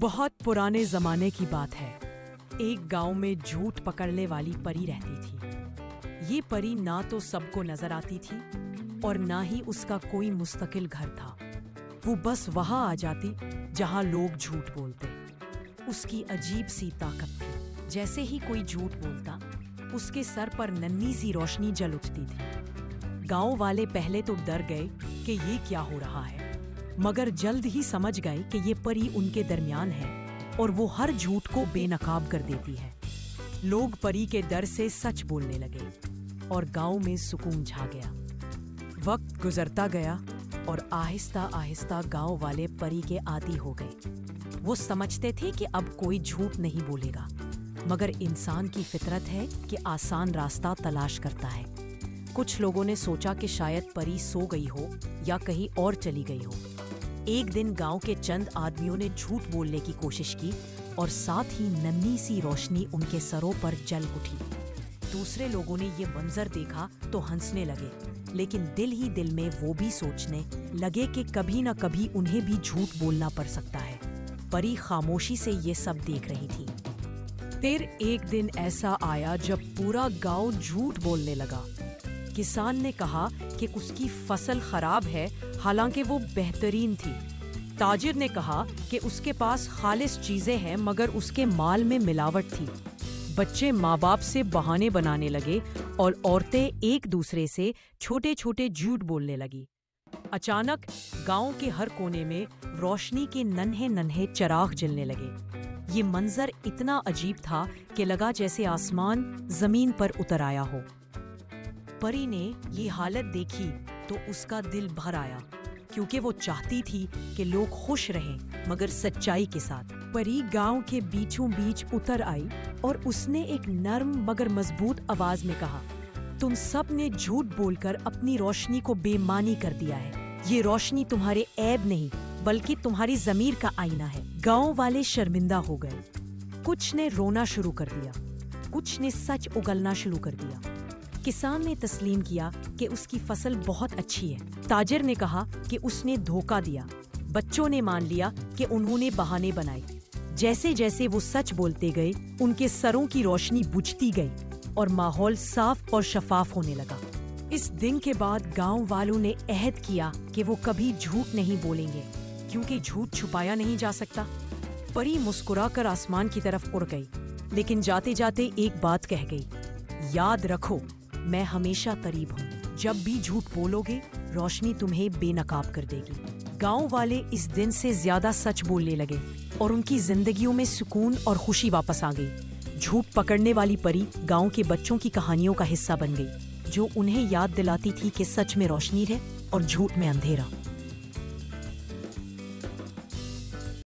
بہت پرانے زمانے کی بات ہے۔ ایک گاؤں میں جھوٹ پکڑنے والی پری رہتی تھی۔ یہ پری نہ تو سب کو نظر آتی تھی اور نہ ہی اس کا کوئی مستقل گھر تھا۔ وہ بس وہاں آ جاتی جہاں لوگ جھوٹ بولتے۔ اس کی عجیب سی طاقت تھی۔ جیسے ہی کوئی جھوٹ بولتا، اس کے سر پر ننھی سی روشنی جل اٹھتی تھی۔ گاؤں والے پہلے تو ڈر گئے کہ یہ کیا ہو رہا ہے، مگر جلد ہی سمجھ گئے کہ یہ پری ان کے درمیان ہے اور وہ ہر جھوٹ کو بے نقاب کر دیتی ہے۔ لوگ پری کے ڈر سے سچ بولنے لگے اور گاؤں میں سکون چھا گیا۔ وقت گزرتا گیا اور آہستہ آہستہ گاؤں والے پری کے عادی ہو گئے۔ وہ سمجھتے تھے کہ اب کوئی جھوٹ نہیں بولے گا، مگر انسان کی فطرت ہے کہ آسان راستہ تلاش کرتا ہے۔ کچھ لوگوں نے سوچا کہ شاید پری سو گئی ہو یا کہیں اور چلی گئی ہو۔ ایک دن گاؤں کے چند آدمیوں نے جھوٹ بولنے کی کوشش کی اور ساتھ ہی ننھی سی روشنی ان کے سروں پر جل اٹھی۔ دوسرے لوگوں نے یہ منظر دیکھا تو ہنسنے لگے، لیکن دل ہی دل میں وہ بھی سوچنے لگے کہ کبھی نہ کبھی انہیں بھی جھوٹ بولنا پڑ سکتا ہے۔ پری خاموشی سے یہ سب دیکھ رہی تھی۔ پھر ایک دن ایسا آیا جب پورا گاؤں جھوٹ بولنے لگا۔ کسان نے کہا کہ اس کی فصل خراب ہے، حالانکہ وہ بہترین تھی۔ تاجر نے کہا کہ اس کے پاس خالص چیزیں ہیں مگر اس کے مال میں ملاوٹ تھی۔ بچے ماں باپ سے بہانے بنانے لگے اور عورتیں ایک دوسرے سے چھوٹے چھوٹے جھوٹ بولنے لگی۔ اچانک گاؤں کے ہر کونے میں روشنی کے ننھے ننھے چراغ جلنے لگے۔ یہ منظر اتنا عجیب تھا کہ لگا جیسے آسمان زمین پر اتر آیا ہو۔ پری نے یہ حالت دیکھی تو اس کا دل بھر آیا، کیونکہ وہ چاہتی تھی کہ لوگ خوش رہیں مگر سچائی کے ساتھ۔ پری گاؤں کے بیچوں بیچ اتر آئی اور اس نے ایک نرم مگر مضبوط آواز میں کہا، تم سب نے جھوٹ بول کر اپنی روشنی کو بے معنی کر دیا ہے۔ یہ روشنی تمہارے عیب نہیں بلکہ تمہاری ضمیر کا آئینہ ہے۔ گاؤں والے شرمندہ ہو گئے۔ کچھ نے رونا شروع کر دیا، کچھ نے سچ اگلنا شروع کر دیا۔ کسان نے تسلیم کیا کہ اس کی فصل بہت اچھی ہے۔ تاجر نے کہا کہ اس نے دھوکہ دیا۔ بچوں نے مان لیا کہ انہوں نے بہانے بنائے۔ جیسے جیسے وہ سچ بولتے گئے، ان کے سروں کی روشنی بجھتی گئی اور ماحول صاف اور شفاف ہونے لگا۔ اس دن کے بعد گاؤں والوں نے عہد کیا کہ وہ کبھی جھوٹ نہیں بولیں گے، کیونکہ جھوٹ چھپایا نہیں جا سکتا۔ پری مسکرا کر آسمان کی طرف اڑ گئی، لیکن جاتے جاتے ایک بات کہہ گئی، یاد رکھو، میں ہمیشہ قریب ہوں۔ جب بھی جھوٹ بولو گے، روشنی تمہیں بے نقاب کر دے گی۔ گاؤں والے اس دن سے زیادہ سچ بولنے لگے اور ان کی زندگیوں میں سکون اور خوشی واپس آ گئی۔ جھوٹ پکڑنے والی پری گاؤں کے بچوں کی کہانیوں کا حصہ بن گئی، جو انہیں یاد دلاتی تھی کہ سچ میں روشنی ہے اور جھوٹ میں اندھیرا۔